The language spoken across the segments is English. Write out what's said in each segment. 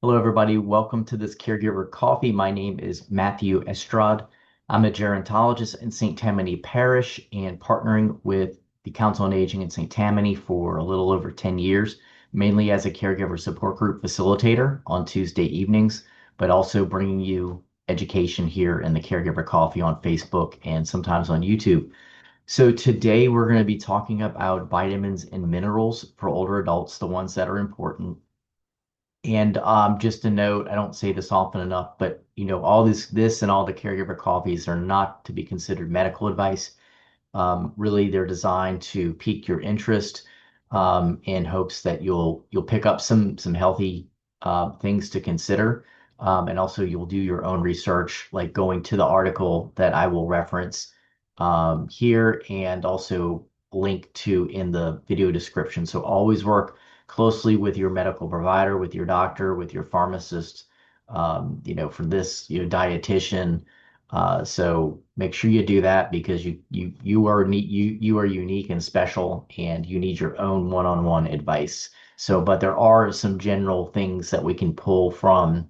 Hello, everybody. Welcome to this Caregiver Coffee. My name is Matthew Estrad. I'm a gerontologist in St. Tammany Parish and partnering with the Council on Aging in St. Tammany for a little over 10 years, mainly as a caregiver support group facilitator on Tuesday evenings, but also bringing you education here in the Caregiver Coffee on Facebook and sometimes on YouTube. So today we're going to be talking about vitamins and minerals for older adults, the ones that are important. And just a note, I don't say this often enough, but all this and all the caregiver coffees are not to be considered medical advice. Really, they're designed to pique your interest in hopes that you'll pick up some healthy things to consider, and also you'll do your own research, like going to the article that I will reference here and also link to in the video description. So always work closely with your medical provider, with your doctor, with your pharmacist, for this, dietitian. So make sure you do that because you are unique and special, and you need your own one-on-one advice. So, but there are some general things that we can pull from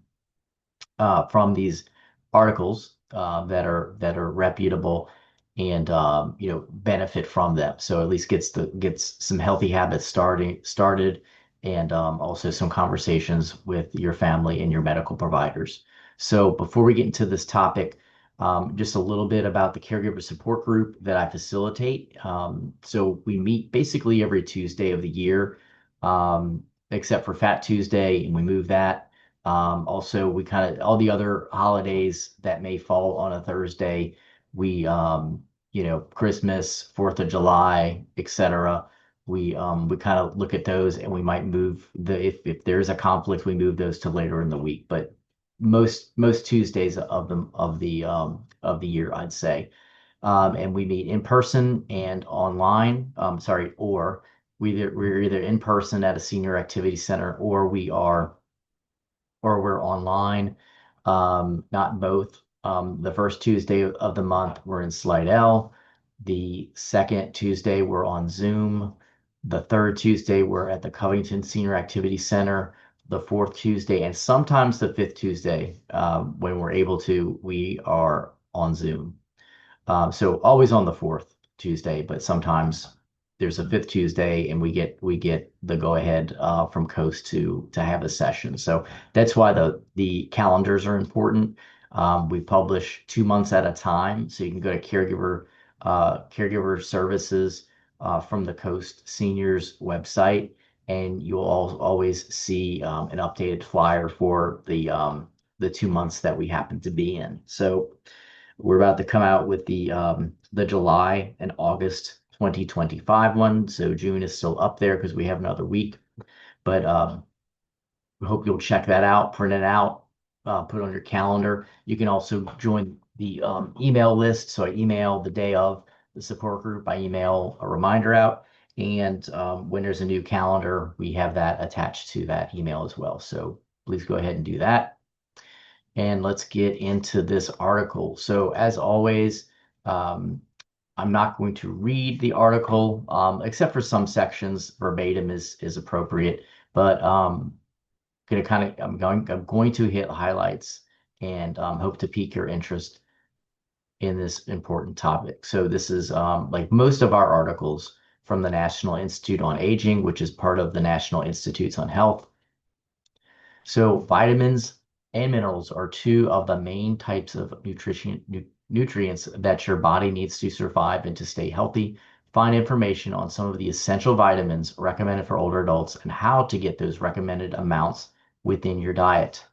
these articles that are reputable and benefit from them. So at least gets some healthy habits started and also some conversations with your family and your medical providers. So before we get into this topic, just a little bit about the caregiver support group that I facilitate. So we meet basically every Tuesday of the year, except for Fat Tuesday, and we move that. Also, we kind of all the other holidays that may fall on a Thursday, Christmas, 4th of July, etc. We kind of look at those and we might move if there's a conflict, we move those to later in the week. But most Tuesdays of the year, I'd say. And we meet in person and online. Sorry, or we're either in person at a senior activity center or we're online. Not both. The first Tuesday of the month, we're in Slidell. The second Tuesday, we're on Zoom. The third Tuesday, we're at the Covington Senior Activity Center. The fourth Tuesday, and sometimes the fifth Tuesday, when we're able to, we are on Zoom. So always on the fourth Tuesday, but sometimes there's a fifth Tuesday, and we get the go ahead from Coast to have a session. So that's why the calendars are important. We publish 2 months at a time, so you can go to caregiver services from the Coast Seniors website, and you'll always see an updated flyer for the 2 months that we happen to be in. So we're about to come out with the July and August 2025 one. So June is still up there because we have another week. But we hope you'll check that out, print it out, put it on your calendar. You can also join the email list. So I email the day of the support group. I email a reminder out. And when there's a new calendar, we have that attached to that email as well. So please go ahead and do that. And let's get into this article. So as always, I'm not going to read the article, except for some sections. Verbatim is appropriate, but I'm going to hit highlights and hope to pique your interest in this important topic. So this is like most of our articles from the National Institute on Aging, which is part of the National Institutes on Health. So vitamins and minerals are two of the main types of nutrients that your body needs to survive and to stay healthy. Find information on some of the essential vitamins recommended for older adults and how to get those recommended amounts within your diet.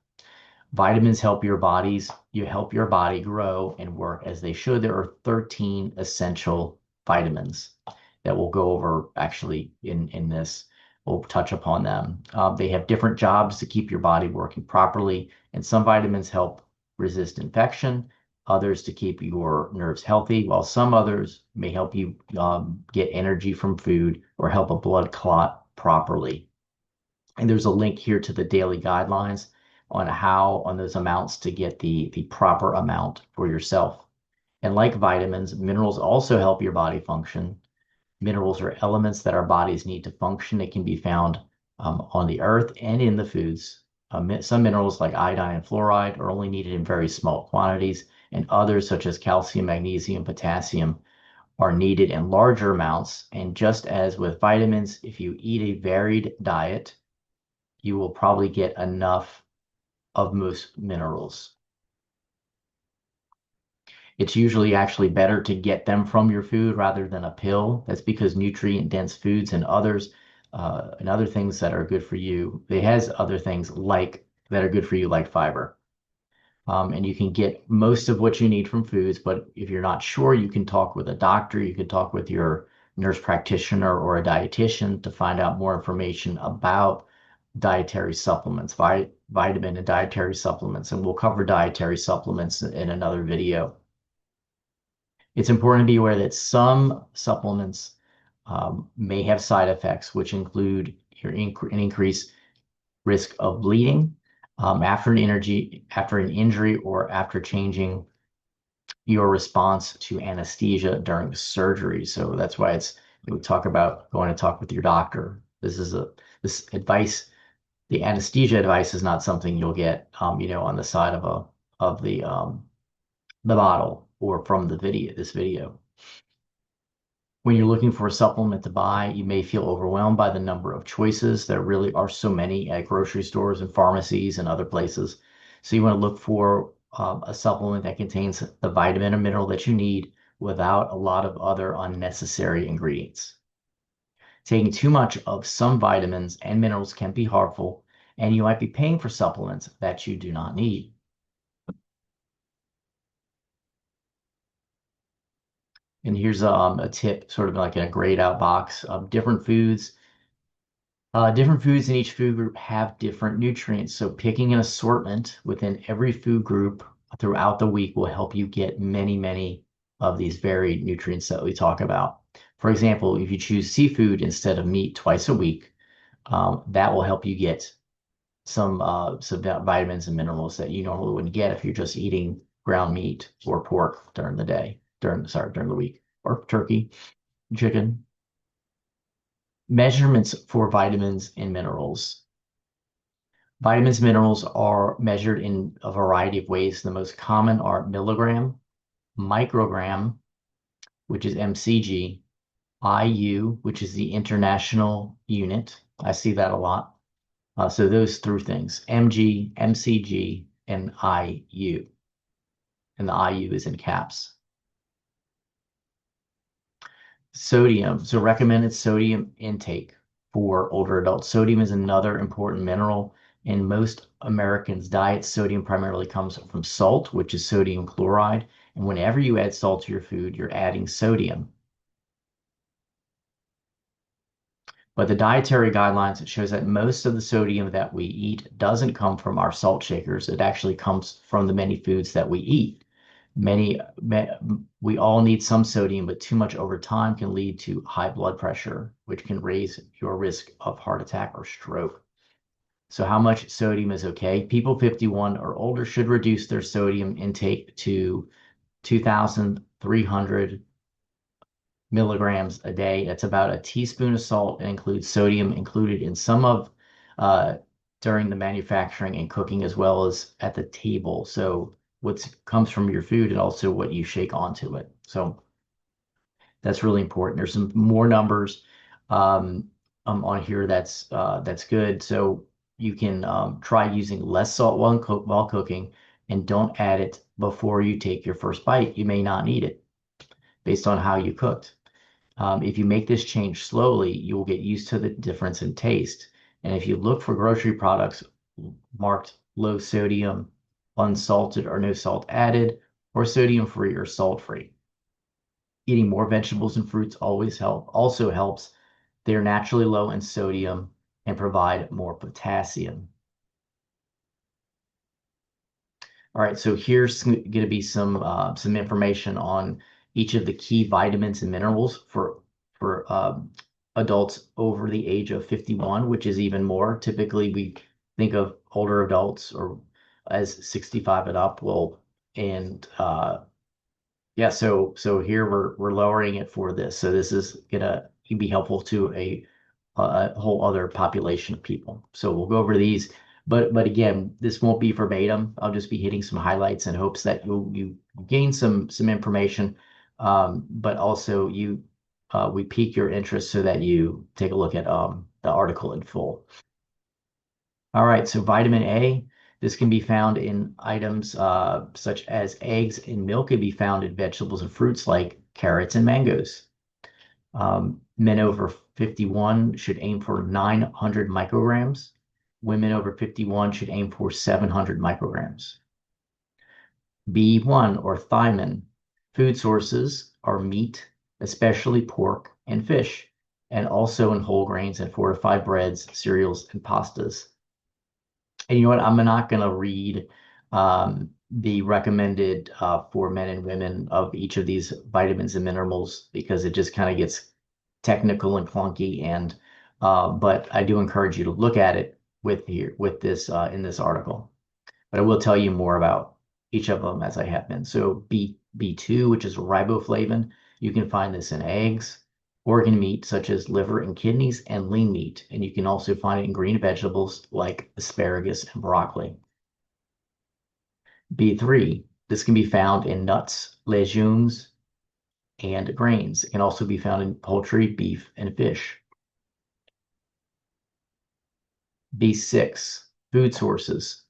Vitamins help your body grow and work as they should. There are 13 essential vitamins that we'll go over actually in this. We'll touch upon them. They have different jobs to keep your body working properly, and some vitamins help resist infection, others to keep your nerves healthy, while some others may help you get energy from food or help a blood clot properly. And there's a link here to the daily guidelines on those amounts to get the proper amount for yourself. And like vitamins, minerals also help your body function. Minerals are elements that our bodies need to function. They can be found on the earth and in the foods Some minerals like iodine and fluoride are only needed in very small quantities, and others such as calcium, magnesium, potassium are needed in larger amounts. And just as with vitamins, if you eat a varied diet, you will probably get enough of most minerals. It's usually actually better to get them from your food rather than a pill. That's because nutrient-dense foods and other things that are good for you, it has other things like that are good for you, like fiber. And you can get most of what you need from foods, but if you're not sure, you can talk with a doctor, you can talk with your nurse practitioner or a dietitian to find out more information about dietary supplements, vitamin and dietary supplements, and we'll cover dietary supplements in another video. It's important to be aware that some supplements may have side effects, which include an increased risk of bleeding after an injury, or after changing your response to anesthesia during surgery. So that's why we talk about going to talk with your doctor. This advice, the anesthesia advice, is not something you'll get, on the side of the bottle or from this video. When you're looking for a supplement to buy, you may feel overwhelmed by the number of choices. There really are so many at grocery stores and pharmacies and other places. So you want to look for a supplement that contains the vitamin or mineral that you need without a lot of other unnecessary ingredients. Taking too much of some vitamins and minerals can be harmful, and you might be paying for supplements that you do not need. And here's a tip, sort of like in a grayed out box of different foods. Different foods in each food group have different nutrients. So picking an assortment within every food group throughout the week will help you get many, many of these varied nutrients that we talk about. For example, if you choose seafood instead of meat twice a week, that will help you get some vitamins and minerals that you normally wouldn't get if you're just eating ground meat or pork during the day, during the week, or turkey, chicken. Measurements for vitamins and minerals. Vitamins and minerals are measured in a variety of ways. The most common are milligram, microgram, which is mcg, IU, which is the international unit. I see that a lot. So those three things, mg, mcg, and IU. And the IU is in caps. Sodium. So recommended sodium intake for older adults. Sodium is another important mineral in most Americans' diets. Sodium primarily comes from salt, which is sodium chloride. And whenever you add salt to your food, you're adding sodium. But the dietary guidelines, it shows that most of the sodium that we eat doesn't come from our salt shakers. It actually comes from the many foods that we eat. We all need some sodium, but too much over time can lead to high blood pressure, which can raise your risk of heart attack or stroke. So how much sodium is okay? People 51 or older should reduce their sodium intake to 2,300 milligrams a day. That's about a teaspoon of salt, and includes sodium included in some of during the manufacturing and cooking, as well as at the table. So what comes from your food and also what you shake onto it. So that's really important. There's some more numbers on here that's good. So you can try using less salt while cooking, and don't add it before you take your first bite. You may not need it based on how you cooked. If you make this change slowly, you will get used to the difference in taste. And if you look for grocery products marked low sodium, unsalted or no salt added, or sodium free or salt free, eating more vegetables and fruits also helps. They're naturally low in sodium and provide more potassium. All right, so here's going to be some information on each of the key vitamins and minerals for adults over the age of 51, which is even more. Typically, we think of older adults or as 65 and up. Well, and yeah, so here we're lowering it for this. So this is gonna be helpful to a whole other population of people. So we'll go over these. But again, this won't be verbatim. I'll just be hitting some highlights in hopes that you gain some information, but also you we pique your interest so that you take a look at the article in full. All right, so vitamin A, this can be found in items such as eggs and milk. Can be found in vegetables and fruits like carrots and mangoes. Men over 51 should aim for 900 micrograms. Women over 51 should aim for 700 micrograms. B1 or thiamine. Food sources are meat, especially pork and fish, and also in whole grains and fortified breads, cereals, and pastas. And you know what? I'm not going to read the recommended for men and women of each of these vitamins and minerals because it just kind of gets technical and clunky. And but I do encourage you to look at it with this in this article. But I will tell you more about each of them as I have been. So B2, which is riboflavin, you can find this in eggs, organ meat such as liver and kidneys, and lean meat. And you can also find it in green vegetables like asparagus and broccoli. B3, this can be found in nuts, legumes, and grains. It can also be found in poultry, beef, and fish. B6, food sources,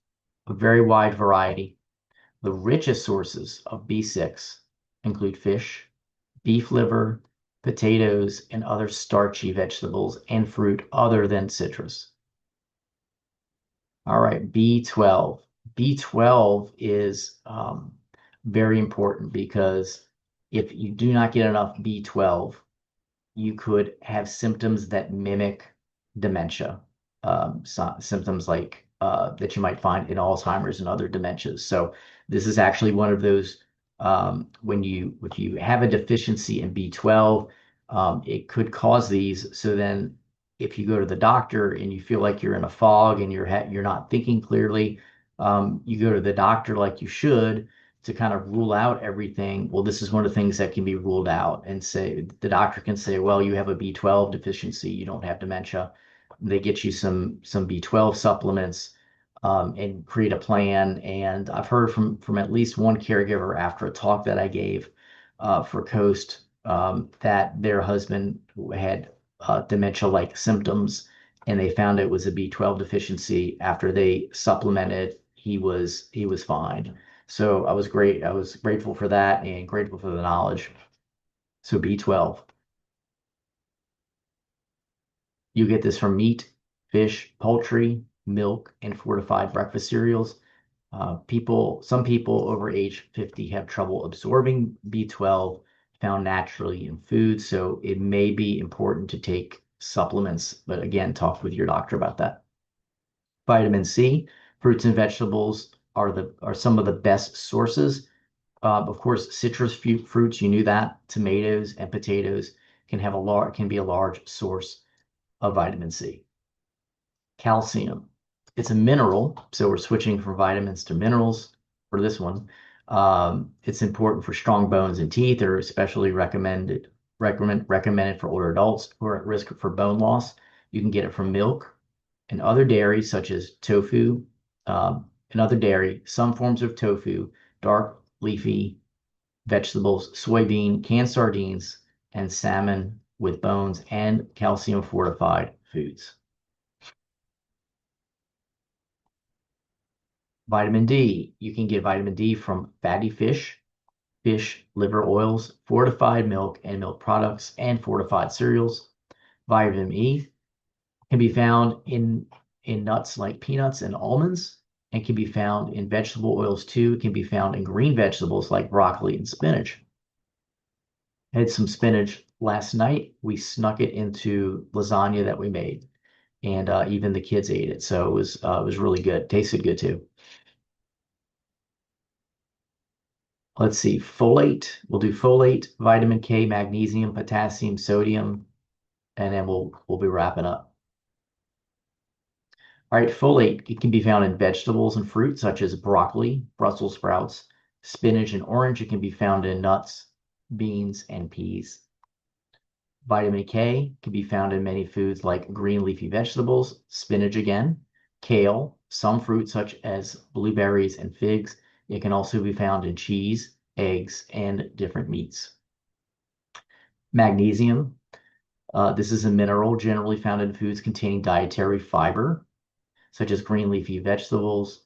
a very wide variety. The richest sources of B6 include fish, beef liver, potatoes, and other starchy vegetables and fruit other than citrus. All right, B12. B12 is very important because if you do not get enough B12, you could have symptoms that mimic dementia, symptoms like that you might find in Alzheimer's and other dementias. So this is actually one of those when you if you have a deficiency in B12, it could cause these. So then, if you go to the doctor and you feel like you're in a fog and you're not thinking clearly, you go to the doctor like you should to kind of rule out everything. Well, this is one of the things that can be ruled out and say the doctor can say, well, you have a B12 deficiency, you don't have dementia. They get you some B12 supplements and create a plan. And I've heard from at least one caregiver after a talk that I gave for Coast that their husband had dementia-like symptoms, and they found it was a B12 deficiency. After they supplemented, he was fine. So I was great. I was grateful for that and grateful for the knowledge. So B12, you get this from meat, fish, poultry, milk, and fortified breakfast cereals. Some people over age 50 have trouble absorbing B12 found naturally in food, so it may be important to take supplements. But again, talk with your doctor about that. Vitamin C, fruits and vegetables are some of the best sources. Of course, citrus fruits, you knew that. Tomatoes and potatoes can be a large source of vitamin C. Calcium, it's a mineral, so we're switching from vitamins to minerals for this one. It's important for strong bones and teeth. They're especially recommended for older adults who are at risk for bone loss. You can get it from milk and other dairies such as tofu and other dairy, some forms of tofu, dark leafy vegetables, soybean, canned sardines, and salmon with bones and calcium fortified foods. Vitamin D, you can get vitamin D from fatty fish, fish liver oils, fortified milk and milk products, and fortified cereals. Vitamin E can be found in nuts like peanuts and almonds, and can be found in vegetable oils too. It can be found in green vegetables like broccoli and spinach. I had some spinach last night. We snuck it into lasagna that we made, and even the kids ate it. So it was really good. Tasted good too. Let's see, folate. We'll do folate, vitamin K, magnesium, potassium, sodium, and then we'll be wrapping up. All right, folate, it can be found in vegetables and fruits such as broccoli, Brussels sprouts, spinach, and orange. It can be found in nuts, beans, and peas. Vitamin K can be found in many foods like green leafy vegetables, spinach again, kale, some fruits such as blueberries and figs. It can also be found in cheese, eggs, and different meats. Magnesium. This is a mineral generally found in foods containing dietary fiber, such as green leafy vegetables,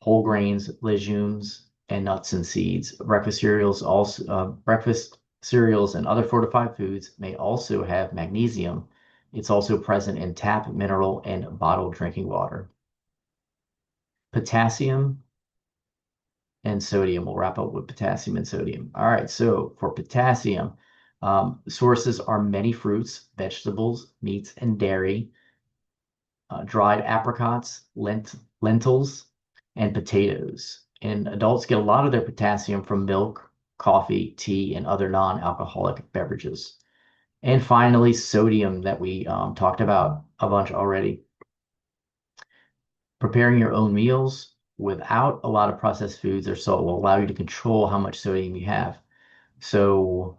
whole grains, legumes, and nuts and seeds. Breakfast cereals and other fortified foods may also have magnesium. It's also present in tap, mineral, and bottled drinking water. Potassium and sodium. We'll wrap up with potassium and sodium. All right, so for potassium, sources are many fruits, vegetables, meats, and dairy, dried apricots, lentils, and potatoes. And adults get a lot of their potassium from milk, coffee, tea, and other non-alcoholic beverages. And finally, sodium that we talked about a bunch already. Preparing your own meals without a lot of processed foods or salt will allow you to control how much sodium you have. So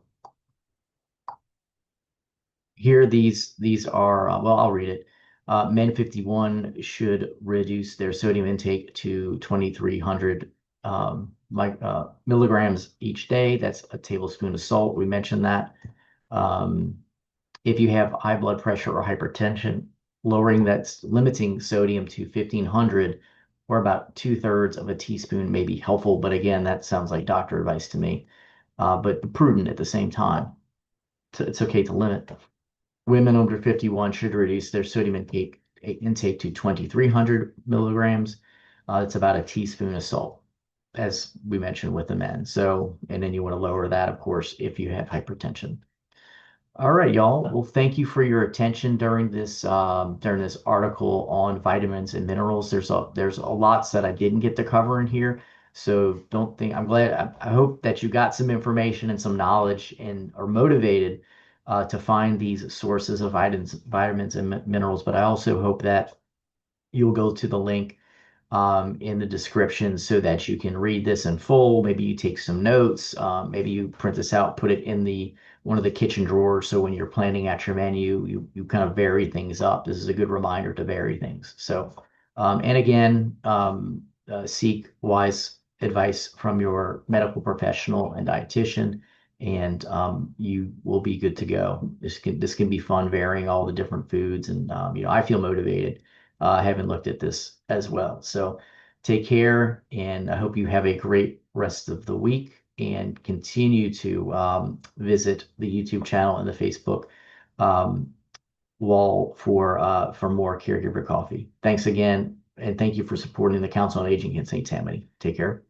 here, these are, well, I'll read it. Men 51 should reduce their sodium intake to 2,300 milligrams each day. That's a tablespoon of salt. We mentioned that. Um, if you have high blood pressure or hypertension, limiting sodium to 1,500 or about 2/3 of a teaspoon may be helpful. But again, that sounds like doctor advice to me, but prudent at the same time. It's okay to limit. Women under 51 should reduce their sodium intake to 2,300 milligrams. It's about a teaspoon of salt, as we mentioned with the men. So, and then you want to lower that, of course, if you have hypertension. All right, y'all. Well, thank you for your attention during this article on vitamins and minerals. There's a lot that I didn't get to cover in here, so don't think I'm glad. I hope that you got some information and some knowledge and are motivated to find these sources of vitamins and minerals. But I also hope that you'll go to the link in the description so that you can read this in full. Maybe you take some notes. Maybe you print this out, put it in the one of the kitchen drawers. So when you're planning out your menu, you kind of vary things up. This is a good reminder to vary things. So, and again, seek wise advice from your medical professional and dietitian, and you will be good to go. This can be fun, varying all the different foods, and I feel motivated having looked at this as well. So take care, and I hope you have a great rest of the week and continue to visit the YouTube channel and the Facebook wall for more Caregiver Coffee. Thanks again, and thank you for supporting the Council on Aging in St. Tammany. Take care.